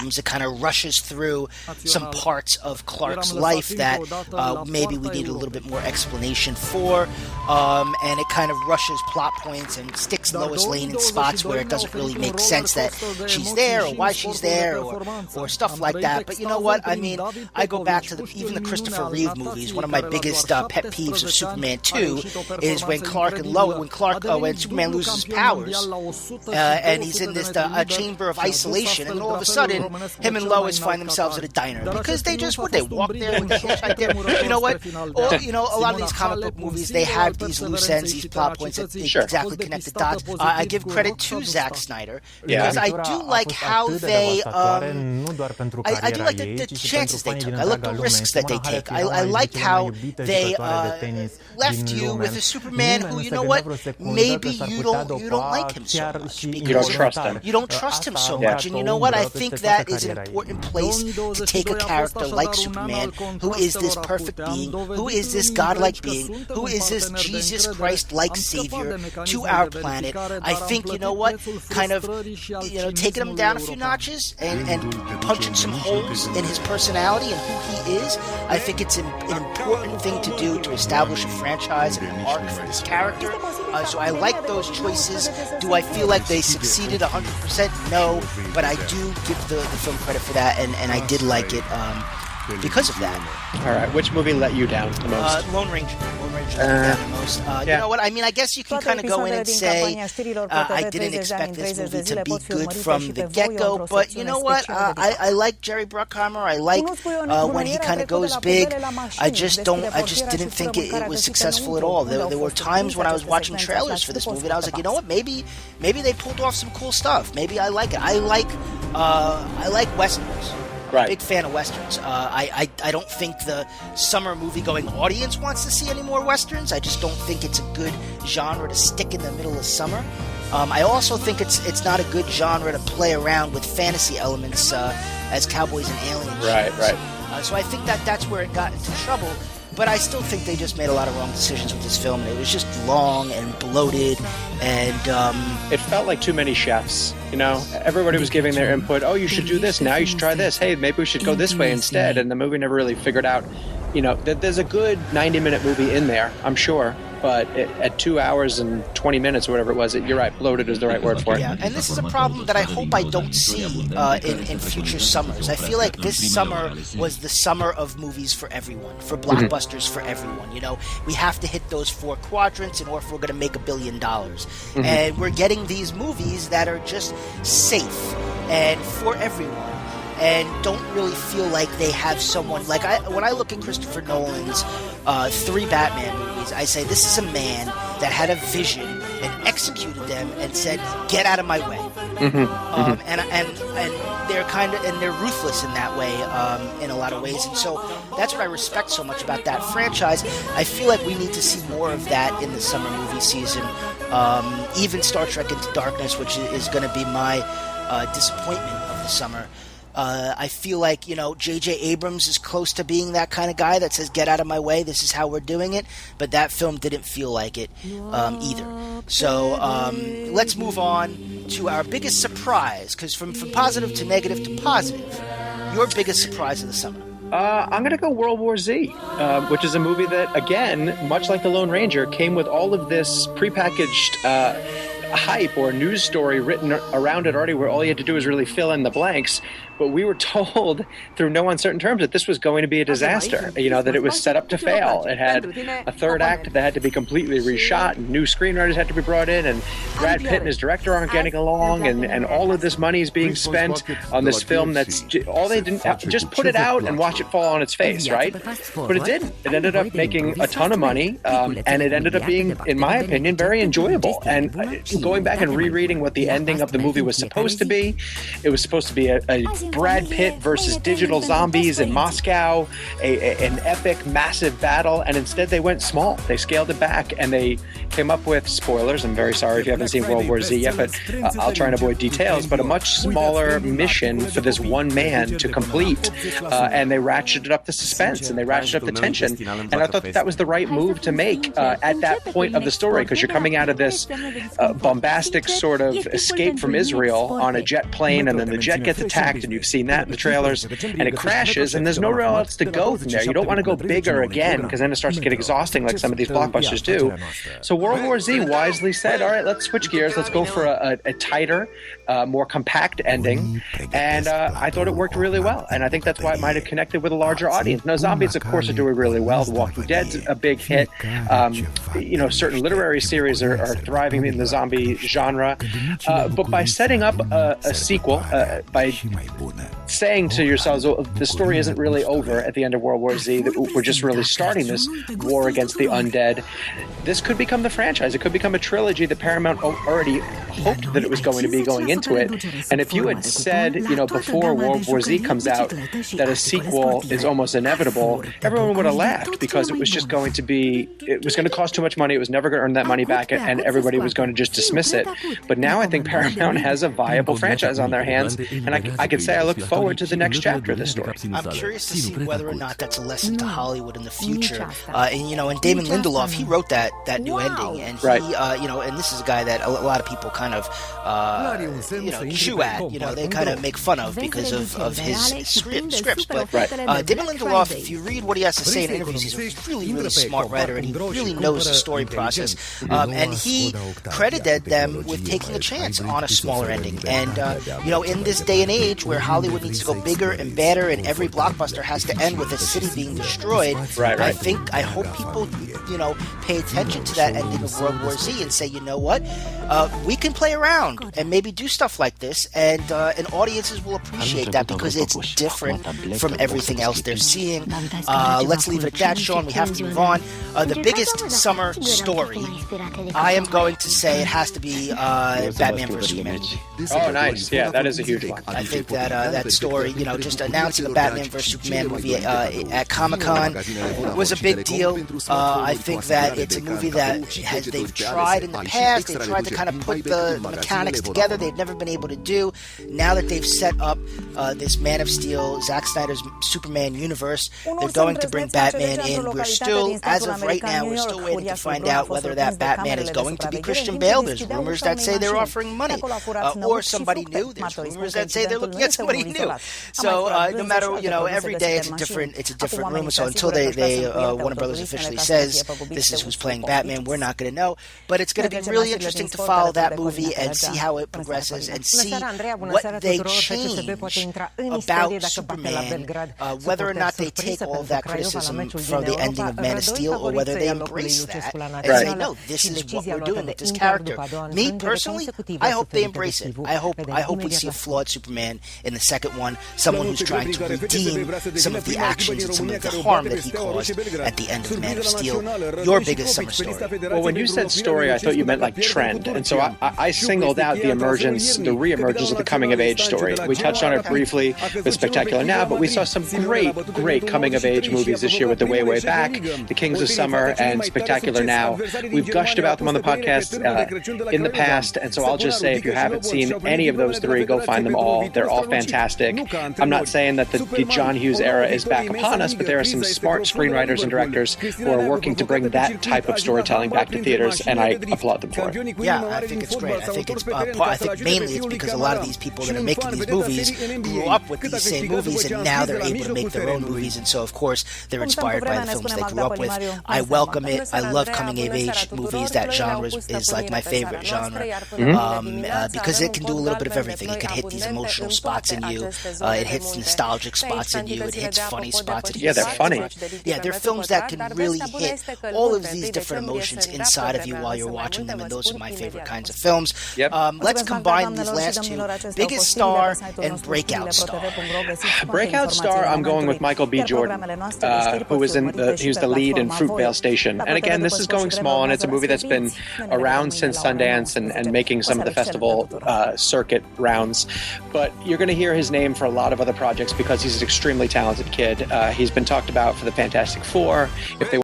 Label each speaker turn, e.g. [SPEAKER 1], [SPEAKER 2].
[SPEAKER 1] It kind of rushes through some parts of Clark's life that maybe we need a little bit more explanation for, and it kind of rushes plot points and sticks Lois Lane in spots where it doesn't really make sense that she's there or why she's there or stuff like that. But you know what? I mean, I go back to even the Christopher Reeve movies. One of my biggest pet peeves of Superman 2 is when when Superman loses his powers, and he's in this chamber of isolation, and all of a sudden, him and Lois find themselves at a diner because they walk there with the hitchhike there. You know what? A lot of these comic book movies, they have these loose ends, these plot points that they exactly connect the dots. I give credit to Zack Snyder because I do like how they, I do like the chances they took. I like the risks that they take. I liked how they left you with a Superman who, you know what, maybe you don't like him so much.
[SPEAKER 2] You don't trust him.
[SPEAKER 1] You don't trust him so much, and you know what? I think that is an important place to take a character like Superman, who is this perfect being, who is this godlike being, who is this Jesus Christ-like savior to our planet. I think, you know what, kind of, taking him down a few notches and punching some holes in his personality and who he is. I think it's an important thing to do to establish a franchise and an arc for this character. So I like those choices. Do I feel like they succeeded 100%? No, but I do give the film credit for that, and I did like it because of that.
[SPEAKER 2] All right, which movie let you down the most?
[SPEAKER 1] Lone Ranger. Lone Ranger let me down the most. You know what? I mean, I guess you can kind of go in and say I didn't expect this movie to be good from the get-go, but you know what? I like Jerry Bruckheimer. I like when he kind of goes big. I just didn't think it was successful at all. There were times when I was watching trailers for this movie and I was like, you know what? Maybe they pulled off some cool stuff. Maybe I like it. I like westerns.
[SPEAKER 2] Right.
[SPEAKER 1] Big fan of westerns. I don't think the summer movie-going audience wants to see any more westerns. I just don't think it's a good genre to stick in the middle of summer. I also think it's not a good genre to play around with fantasy elements as cowboys and aliens.
[SPEAKER 2] Right.
[SPEAKER 1] So I think that's where it got into trouble. But I still think they just made a lot of wrong decisions with this film. It was just long and bloated, and
[SPEAKER 2] it felt like too many chefs. Everybody was giving their input. Oh, you should do this now. You should try this. Hey, maybe we should go this way instead. And the movie never really figured out. That there's a good 90-minute movie in there, I'm sure. But at 2 hours and 20 minutes or whatever it was, you're right, bloated is the right word for it.
[SPEAKER 1] Yeah, and this is a problem that I hope I don't see in future summers. I feel like this summer was the summer of movies for everyone, for blockbusters for everyone. We have to hit those 4 quadrants in order if we're going to make $1 billion. And we're getting these movies that are just safe and for everyone, and don't really feel like they have someone like when I look at Christopher Nolan's 3 Batman movies, I say this is a man that had a vision and executed them and said, "Get out of my way." And they're ruthless in that way, in a lot of ways, and so that's what I respect so much about that franchise. I feel like we need to see more of that in the summer movie season. Even Star Trek Into Darkness, which is going to be my disappointment of the summer. I feel like, J.J. Abrams is close to being that kind of guy that says, get out of my way, this is how we're doing it, but that film didn't feel like it either. So let's move on to our biggest surprise, because from positive to negative to positive, your biggest surprise of the summer.
[SPEAKER 2] I'm going to go World War Z, which is a movie that, again, much like The Lone Ranger, came with all of this prepackaged hype or news story written around it already, where all you had to do was really fill in the blanks. But we were told through no uncertain terms that this was going to be a disaster, that it was set up to fail. It had a third act that had to be completely reshot, and new screenwriters had to be brought in, and Brad Pitt and his director aren't getting along, and all of this money is being spent on this film that's all they didn't just put it out and watch it fall on its face, right? But it didn't. It ended up making a ton of money, and it ended up being, in my opinion, very enjoyable. And going back and rereading what the ending of the movie was supposed to be, it was supposed to be a Brad Pitt versus digital zombies in Moscow, an epic, massive battle, and instead they went small. They scaled it back, and they came up with, spoilers, I'm very sorry if you haven't seen World War Z yet, but I'll try and avoid details, but a much smaller mission for this one man to complete. And they ratcheted up the suspense and they ratcheted up the tension. And I thought that was the right move to make at that point of the story, because you're coming out of this bombastic sort of escape from Israel on a jet plane, and then the jet gets attacked, and you've seen that in the trailers, and it crashes, and there's nowhere else to go from there. You don't want to go bigger again, because then it starts to get exhausting like some of these blockbusters do. So World War Z wisely said, all right, let's switch gears. Let's go for a tighter, more compact ending. And I thought it worked really well. And I think that's why it might have connected with a larger audience. Now, zombies, of course, are doing really well. The Walking Dead's a big hit. Certain literary series are thriving in the zombie genre. But by setting up a sequel, by saying to yourselves, oh, the story isn't really over at the end of World War Z, that we're just really starting this war against the undead, this could become the franchise. It could become a trilogy that Paramount already hoped that it was going to be going into it. And if you had said, before World War Z comes out, that a sequel is almost inevitable, everyone would have laughed, because it was just going to be, it was going to cost too much money, it was never going to earn that money back, and everybody was going to just dismiss it. But now I think Paramount has a viable franchise on their hands, and I could say I look forward to the next chapter of this story.
[SPEAKER 1] I'm curious to see whether or not that's a lesson to Hollywood in the future. And Damon Lindelof, he wrote that new ending, and he, and this is a guy that a lot of people kind of, chew at. They kind of make fun of because of his scripts. But Damon Lindelof, if you read what he has to say in interviews, he's a really, really smart writer, and he really knows the story process. And he credited them with taking a chance on a smaller ending. And in this day and age where Hollywood needs to go bigger and better, and every blockbuster has to end with a city being destroyed, I hope people, pay attention to that ending of World War Z and say, you know what, we can play around and maybe do stuff like this, and audiences will appreciate that because it's different from everything else they're seeing. Let's leave it at that, Sean. We have to move on. The biggest summer story, I am going to say it has to be Batman vs. Superman.
[SPEAKER 2] Oh, nice. Yeah, that is a huge one.
[SPEAKER 1] I think that that story, just announcing a Batman vs. Superman movie at Comic-Con was a big deal. I think that it's a movie that they've tried in the past. They've tried to kind of put the mechanics together. They've never been able to do. Now that they've set up this Man of Steel, Zack Snyder's Superman universe, they're going to bring Batman in. We're still, as of right now, we're still waiting to find out whether that Batman is going to be Christian Bale. There's rumors that say they're offering money, or somebody new. There's rumors that say they're looking at somebody new. So no matter, every day it's a different rumor. So until they Warner Brothers officially says this is who's playing Batman, we're not going to know. But it's going to be really interesting to follow that movie and see how it progresses and see what they change about Superman, whether or not they take all of that criticism from the ending of Man of Steel, or whether they embrace that and say, no, this is what we're doing with this character. Me personally, I hope they embrace it. I hope we see a flawed Superman in the second one, someone who's trying to redeem some of the actions and some of the harm that he caused at the end of Man of Steel. Your biggest summer story.
[SPEAKER 2] Well, when you said story, I thought you meant like trend, and so I singled out the re-emergence of the coming-of-age story. We touched on it briefly with Spectacular Now, but we saw some great coming-of-age movies this year with The Way Back, The Kings of Summer, and Spectacular Now. We've gushed about them on the podcast in the past, and so I'll just say, if you haven't seen any of those three, go find them all. They're all fantastic. I'm not saying that the John Hughes era is back upon us, but there are some smart screenwriters and directors who are working to bring that type of storytelling back to theaters, and I applaud them for it.
[SPEAKER 1] Yeah, I think it's great. I think mainly it's because a lot of these people that are making these movies grew up with these same movies, and now they're able to make their own movies, and so of course they're inspired by the films they grew up with. I welcome it. I love coming-of-age movies. That genre is like my favorite genre, because it can do a little bit of everything. It can hit these emotional spots in you. It hits nostalgic spots in you. It hits funny spots in you.
[SPEAKER 2] Yeah, they're funny.
[SPEAKER 1] Yeah, they're films that can really hit all of these different emotions inside of you while you're watching them, and those are my favorite kinds of films.
[SPEAKER 2] Yep.
[SPEAKER 1] Let's combine these last two. Biggest star and breakout star.
[SPEAKER 2] Breakout star, I'm going with Michael B. Jordan, who was he was the lead in Fruitvale Station. And again, this is going small, and it's a movie that's been around since Sundance and making some of the festival circuit rounds. But you're going to hear his name for a lot of other projects because he's an extremely talented kid. He's been talked about for the Fantastic Four. If they